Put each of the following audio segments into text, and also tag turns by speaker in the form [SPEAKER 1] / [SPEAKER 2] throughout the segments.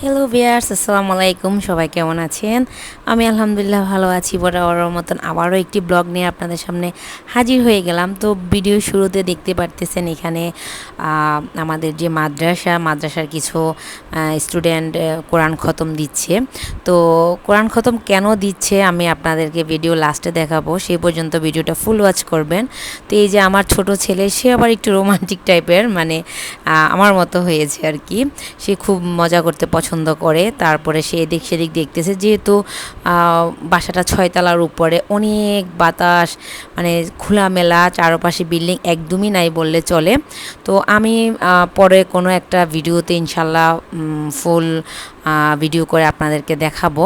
[SPEAKER 1] Hello viewers, আসসালামু আলাইকুম। সবাই কেমন আছেন? আমি আলহামদুলিল্লাহ ভালো আছি। বরাবরের মতন আবারও একটি ব্লগ নিয়ে আপনাদের সামনে হাজির হয়ে গেলাম। তো ভিডিও শুরুতে দেখতে পারতেছেন এখানে আমাদের যে মাদ্রাসার কিছু স্টুডেন্ট কোরআন খতম দিচ্ছে। তো কোরআন খতম কেন দিচ্ছে আমি আপনাদেরকে ভিডিও লাস্টে দেখাবো, সেই পর্যন্ত ভিডিওটা ফুল ওয়াচ করবেন। তো এই যে আমার ছোট ছেলে, সে আবার একটু রোমান্টিক টাইপের, মানে আমার মতো হয়েছে আর কি। সে খুব মজা করতে পছন্দ করে। তারপরে সে এদিক সেদিক দেখতেছে, যেহেতু বাসাটা 6 তলার উপরে, অনেক বাতাস, মানে খোলামেলা চারপাশে, বিল্ডিং একদমই নাই বললে চলে। তো আমি পরে কোনো একটা ভিডিওতে ইনশাল্লাহ ফুল ভিডিও করে আপনাদেরকে দেখাবো।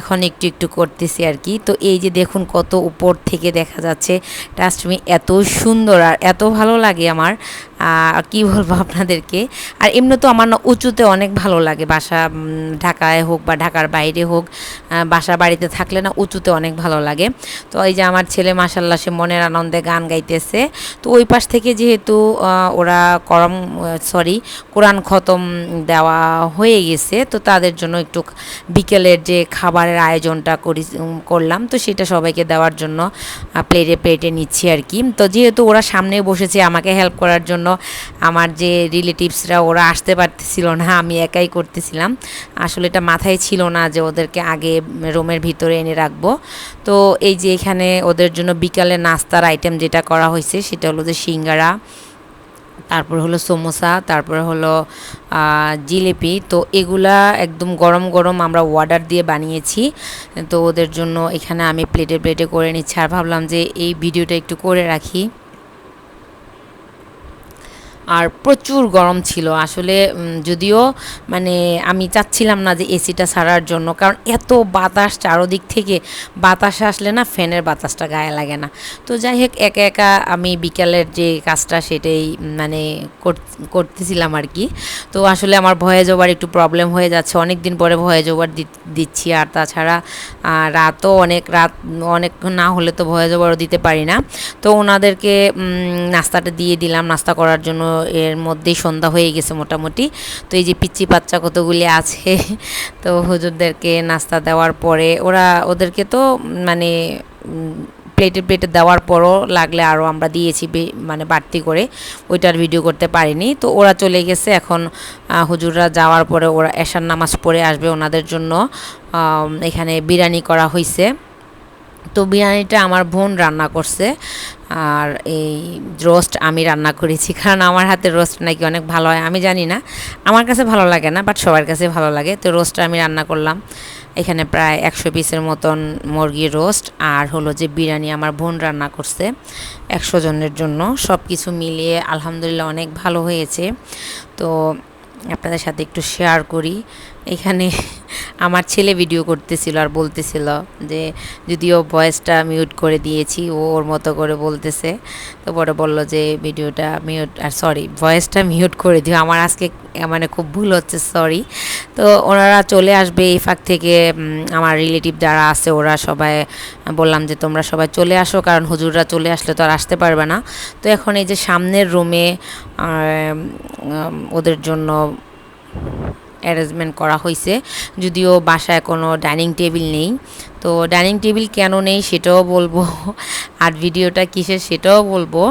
[SPEAKER 1] এখন একটু একটু করতেছি আর কি। তো এই যে দেখুন কত উপর থেকে দেখা যাচ্ছে, ট্রাস্ট মি এত সুন্দর আর এত ভালো লাগে আমার, কি বলবো আপনাদেরকে। আর এমনি তো আমার না উঁচুতে অনেক ভালো লাগে, বাসা ঢাকায় হোক বা ঢাকার বাইরে হোক, বাসা বাড়িতে থাকলে না উঁচুতে অনেক ভালো লাগে। তো এই যে আমার ছেলে মাশাল্লাহ সে মনের আনন্দে গান গাইতেছে। তো ওই পাশ থেকে যেহেতু ওরা কোরআন খতম দেওয়া হয়ে গেছে, তো তাদের জন্য একটু বিকেলের যে খাবারের আয়োজনটা করলাম, তো সেটা সবাইকে দেওয়ার জন্য প্লেটে প্লেটে নিচ্ছি আর কি। তো যেহেতু ওরা সামনে বসেছে আমাকে হেল্প করার জন্য, আমার যে রিলেটিভসরা ওরা আসতে পারতেছিল না, আমি একাই করতেছিলাম। আসলে এটা মাথায় ছিল না যে ওদেরকে আগে রুমের ভিতরে এনে রাখবো। তো এই যে এখানে ওদের জন্য বিকালে নাস্তার আইটেম যেটা করা হয়েছে সেটা হলো যে সিঙ্গারা, তারপর হলো সমোসা, তারপরে হলো জিলিপি। তো এগুলা একদম গরম গরম আমরা অর্ডার দিয়ে বানিয়েছি। তো ওদের জন্য এখানে আমি প্লেটে প্লেটে করে নিচ্ছি, আর ভাবলাম যে এই ভিডিওটা একটু করে রাখি। আর প্রচুর গরম ছিল আসলে, যদিও মানে আমি চাচ্ছিলাম না যে এসিটা ছাড়ার জন্য, কারণ এত বাতাস চারোদিক থেকে, বাতাস আসলে না ফ্যানের বাতাসটা গায়ে লাগে না। তো যাই হোক, একা একা আমি বিকালের যে কাজটা সেটাই মানে করতেছিলাম আর কি। তো আসলে আমার ভয়েস ওভার একটু প্রবলেম হয়ে যাচ্ছে, অনেক দিন পরে ভয়েস ওভার দিচ্ছি। আর তাছাড়া রাত অনেক না হলে তো ভয়েস ওভারও দিতে পারি না। তো ওনাদেরকে নাস্তাটা দিয়ে দিলাম, নাস্তা করার জন্য। এর মধ্যেই সন্ধ্যা হয়ে গেছে মোটামুটি। তো এই যে পিচ্চি বাচ্চা কতগুলি আছে, তো হুজুরদেরকে নাস্তা দেওয়ার পরে ওদেরকে তো মানে প্লেটে প্লেটে দেওয়ার পরও লাগলে আরও আমরা দিয়েছি, মানে বাড়তি করে, ওইটার ভিডিও করতে পারিনি। তো ওরা চলে গেছে। এখন হুজুররা যাওয়ার পরে ওরা এশার নামাজ পড়ে আসবে, ওনাদের জন্য এখানে বিরিয়ানি করা হয়েছে। তো বিরিয়ানিটা আমার বোন রান্না করছে, আর এই রোস্ট আমি রান্না করেছি, কারণ আমার হাতে রোস্ট নাকি অনেক ভালো হয়। আমি জানি না, আমার কাছে ভালো লাগে না, বাট সবার কাছে ভালো লাগে। তো রোস্টটা আমি রান্না করলাম। এখানে প্রায় 100 পিসের মতন মুরগির রোস্ট, আর হলো যে বিরিয়ানি আমার বোন রান্না করছে 100 জনের জন্য। সব কিছু মিলিয়ে আলহামদুলিল্লাহ অনেক ভালো হয়েছে। তো আপনাদের সাথে একটু শেয়ার করি। এখানে আমার ছেলে ভিডিও করতেছিল আর বলতেছিল যে, যদিও ভয়েসটা মিউট করে দিয়েছি, ও ওর মতো করে বলতেছে। তো পরে বলল যে ভিডিওটা মিউট, আর সরি, ভয়েসটা মিউট করে দিও। আমার আজকে মানে খুব ভুল হচ্ছে, সরি। তো ওনারা চলে আসবে এই ফাঁক থেকে, আমার রিলেটিভ যারা আছে ওরা সবাই, বললাম যে তোমরা সবাই চলে আসো, কারণ হুজুররা চলে আসলে তো আর আসতে পারবে না। তো এখন এই যে সামনের রুমে ওদের জন্য অ্যারেঞ্জমেন্ট করা হয়েছে, যদিও বাসায় কোনো ডাইনিং টেবিল নেই। তো ডাইনিং টেবিল কেন নেই সেটাও বলবো, আর ভিডিওটা কিসের সেটাও বলবো।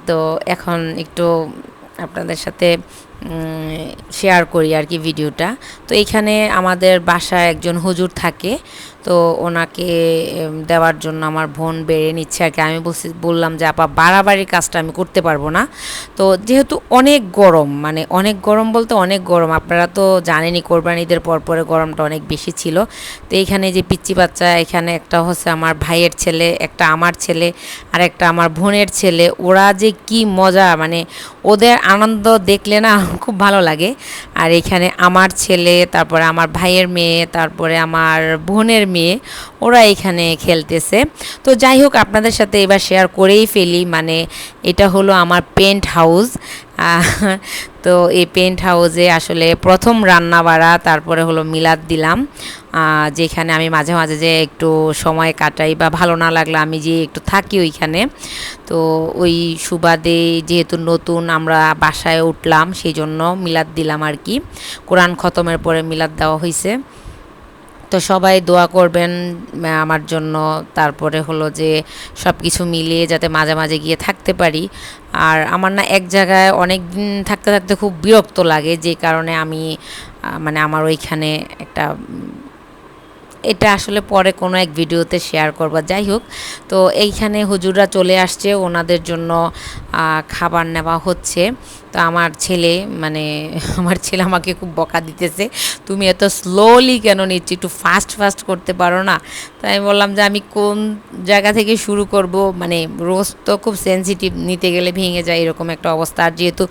[SPEAKER 1] তো এখন একটু আপনাদের সাথে শেয়ার করি আর কি ভিডিওটা। তো এইখানে আমাদের বাসায় একজন হুজুর থাকে, তো ওনাকে দেওয়ার জন্য আমার বোন বেড়ে নিচ্ছে আর কি। আমি বললাম যে আপা, বাড়াবাড়ির কাজটা আমি করতে পারবো না। তো যেহেতু অনেক গরম, মানে অনেক গরম বলতে অনেক গরম, আপনারা তো জানেনই কোরবানিদের পরে গরমটা অনেক বেশি ছিল। তো এইখানে যে পিচ্চি বাচ্চা, এখানে একটা হচ্ছে আমার ভাইয়ের ছেলে, একটা আমার ছেলে, আর একটা আমার বোনের ছেলে, ওরা যে কি মজা, মানে ওদের আনন্দ দেখলে না খুব ভালো লাগে। আর এখানে আমার ছেলে, তারপরে আমার ভাইয়ের মেয়ে, তারপরে আমার বোনের মেয়ে, ওরা এখানে খেলতেছে। তো যাই হোক, আপনাদের সাথে এবার শেয়ার করেই ফেলি। মানে এটা হলো আমার পেন্ট হাউস, আহ, তো এই পেন্ট হাউসে আসলে প্রথম রান্না বাড়া, তারপরে হলো মিলাদ দিলাম, যেখানে আমি মাঝে মাঝে যে একটু সময় কাটাই বা ভালো না লাগলে আমি যে একটু থাকি ওইখানে। তো ওই সুবাদে যেহেতু নতুন আমরা বাসায় উঠলাম সেই জন্য মিলাদ দিলাম আর কি, কোরআন খতমের পরে মিলাদ দেওয়া হয়েছে। তো সবাই দোয়া করবেন আমার জন্য, তারপরে হলো যে সব কিছু মিলিয়ে যাতে মাঝে মাঝে গিয়ে থাকতে পারি। আর আমার না এক জায়গায় অনেক দিন থাকতে থাকতে খুব বিরক্ত লাগে, যে কারণে আমি মানে আমার ওইখানে একটা এটা আসলে পরে কোনো এক ভিডিওতে শেয়ার করব। যাই হোক, তো এইখানে হুজুররা চলে আসছে, ওনাদের জন্য খাবার নেওয়া হচ্ছে। তো আমার ছেলে মানে আমার ছেলে আমাকে খুব বকা দিতেছে, তুমি এত স্লোলি কেন নিচ্ছি, একটু ফাস্ট ফাস্ট করতে পারো না। তো আমি বললাম যে আমি কোন জায়গা থেকে শুরু করব, মানে রোস্ট তো খুব সেনসিটিভ, নিতে গেলে ভেঙে যায় এরকম একটা অবস্থা। আর যেহেতু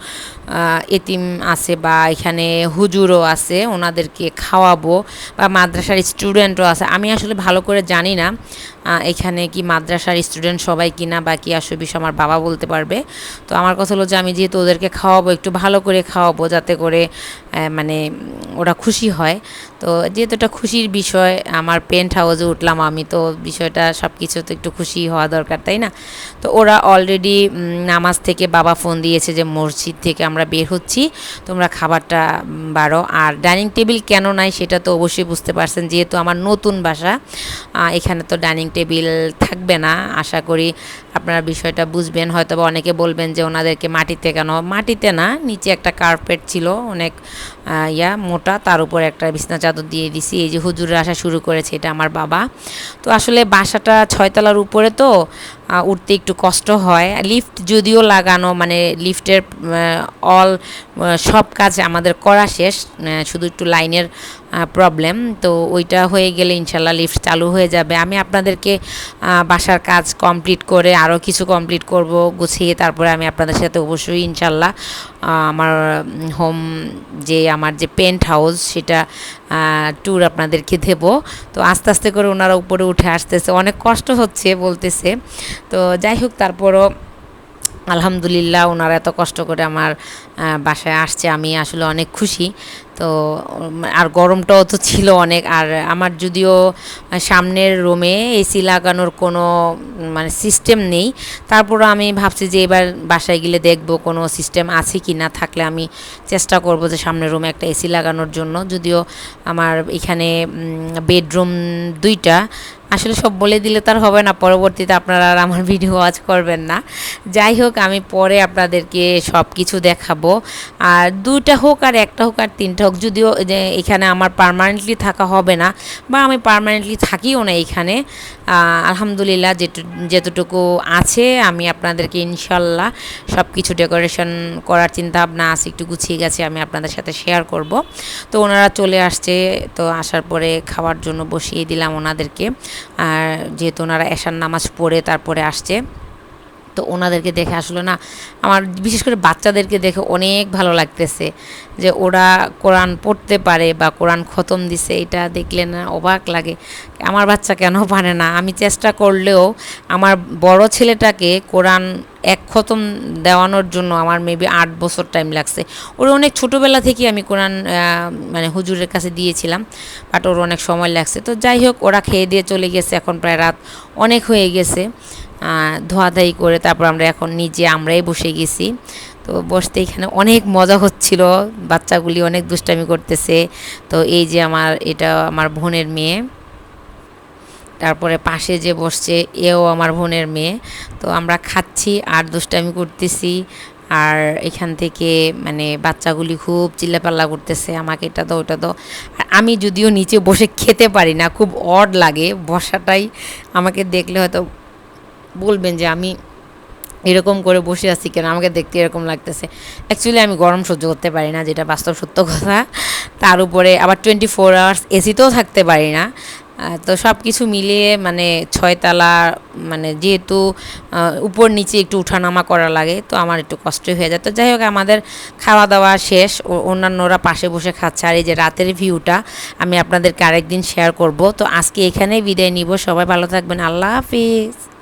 [SPEAKER 1] এতিম আছে বা এখানে হুজুরও আছে, ওনাদেরকে খাওয়াবো, বা মাদ্রাসার স্টুডেন্টও আছে, আমি আসলে ভালো করে জানি না এখানে কি মাদ্রাসার স্টুডেন্ট সবাই কিনা বা কি আসবে বিষয় আমার বাবা বলতে পারবে। তো আমার কথা হলো যে আমি যেহেতু ওদেরকে খাওয়াবো, একটু ভালো করে খাওয়াবো যাতে করে মানে ওরা খুশি হয়। তো যেহেতু এটা খুশির বিষয়, আমার পেন্ট হাউসে উঠলাম আমি, তো বিষয়টা সব কিছু তো একটু খুশি হওয়া দরকার, তাই না? তো ওরা অলরেডি নামাজ থেকে বাবা ফোন দিয়েছে যে মসজিদ থেকে আমরা বের হচ্ছি, তোমরা খাবারটা বাড়ো। আর ডাইনিং টেবিল কেন নাই সেটা তো অবশ্যই বুঝতে পারছেন, যেহেতু আমার নতুন বাসা, এখানে তো ডাইনিং টেবিল থাকবে না। আশা করি আপনারা বিষয়টা বুঝবেন। হয়তো বা অনেকে বলবেন যে ওনাদেরকে মাটিতে কেন, মাটিতে না, নিচে একটা কার্পেট ছিল অনেক মোটা, তার উপর একটা বিছনা চাদর দিয়ে দিছি। এই যে হুজুরে আসা শুরু করেছে, এটা আমার বাবা। তো আসলে বাসাটা 6 তলার উপরে, তো উঠতে একটু কষ্ট হয়। লিফট যদিও লাগানো, মানে লিফটের অল সব কাজ আমাদের করা শেষ, শুধু একটু লাইনের প্রবলেম। তো ওইটা হয়ে গেলে ইনশাল্লাহ লিফট চালু হয়ে যাবে। আমি আপনাদেরকে বাসার কাজ কমপ্লিট করে আরও কিছু কমপ্লিট করব গুছিয়ে, তারপরে আমি আপনাদের সাথে অবশ্যই ইনশাল্লাহ আমার হোম যে আমার যে পেন্ট হাউস সেটা ট্যুর আপনাদেরকে দেব। তো আস্তে আস্তে করে ওনারা উপরে উঠে আসতেছে, অনেক কষ্ট হচ্ছে বলতেছে। তো যাই হোক, তারপরও আলহামদুলিল্লাহ ওনারা এত কষ্ট করে আমার বাসায় আসছে, আমি আসলে অনেক খুশি। তো আর গরমটাও তো ছিল অনেক। আর আমার যদিও সামনের রুমে এসি লাগানোর কোনো মানে সিস্টেম নেই, তারপরও আমি ভাবছি যে এবার বাসায় গেলে দেখব কোনো সিস্টেম আছে কি না, থাকলে আমি চেষ্টা করব যে সামনের রুমে একটা এসি লাগানোর জন্য। যদিও আমার এখানে বেডরুম 2টা, আসলে সব বলে দিলে তার হবে না, পরবর্তীতে আপনারা আর আমার ভিডিও ওয়াচ করবেন না। যাই হোক, আমি পরে আপনাদেরকে সব কিছু দেখাবো। আর 2টা হোক আর 1টা হোক আর 3টা হোক, যদিও যে এখানে আমার পার্মানেন্টলি থাকা হবে না বা আমি পার্মানেন্টলি থাকিও না এখানে, আলহামদুলিল্লাহ যেতটুকু আছে আমি আপনাদেরকে ইনশাল্লাহ সব কিছু ডেকোরেশন করার চিন্তা ভাবনা আছে, একটু গুছিয়ে গেছে, আমি আপনাদের সাথে শেয়ার করব। তো ওনারা চলে আসছে, তো আসার পরে খাওয়ার জন্য বসিয়ে দিলাম ওনাদেরকে। আর যেহেতু ওনারা এশার নামাজ পড়ে তারপরে আসছে, তো ওনাদেরকে দেখে আসলে না আমার বিশেষ করে বাচ্চাদেরকে দেখে অনেক ভালো লাগতেছে যে ওরা কোরআন পড়তে পারে বা কোরআন খতম দিছে, এটা দেখলে না অবাক লাগে। আমার বাচ্চা কেন পারে না, আমি চেষ্টা করলেও আমার বড় ছেলেটাকে কোরআন এক খতম দেওয়ানোর জন্য আমার মেবি 8 বছর টাইম লাগছে। ওর অনেক ছোটোবেলা থেকে আমি কোরআন মানে হুজুরের কাছে দিয়েছিলাম, বাট ওর অনেক সময় লাগছে। তো যাই হোক, ওরা খেয়ে দিয়ে চলে গেছে, এখন প্রায় রাত অনেক হয়ে গেছে। ধোয়াধাই করে তারপর আমরা এখন আমরাই বসে গেছি। তো বসতে এখানে অনেক মজা হচ্ছিল, বাচ্চাগুলি অনেক দুষ্টামি করতেছে। তো এই যে এটা আমার বোনের মেয়ে, তারপরে পাশে যে বসছে এও আমার বোনের মেয়ে। তো আমরা খাচ্ছি আর দুষ্টামি করতেছি। আর এখান থেকে মানে বাচ্চাগুলি খুব চিল্লাপাল্লা করতেছে, আমাকে এটা দাও ওটা দাও। আর আমি যদিও নিচে বসে খেতে পারি না, খুব অড লাগে বসাটাই, আমাকে দেখলে হয়তো বলবেন যে আমি এরকম করে বসে আছি কেন, আমাকে দেখতে এরকম লাগতেছে। অ্যাকচুয়ালি আমি গরম সহ্য করতে পারি না, যেটা বাস্তব সত্য কথা। তার উপরে আবার 24 আওয়ার্স এসিতেও থাকতে পারি না। তো সব কিছু মিলিয়ে মানে 6 তলা, মানে যেহেতু উপর নিচে একটু উঠানামা করা লাগে, তো আমার একটু কষ্ট হয়ে যায়। তো যাই হোক, আমাদের খাওয়া দাওয়া শেষ, অন্যান্যরা পাশে বসে খাচ্ছে। আর এই যে রাতের ভিউটা আমি আপনাদেরকে আরেকদিন শেয়ার করব। তো আজকে এখানেই বিদায় নিব, সবাই ভালো থাকবেন, আল্লাহ হাফিজ।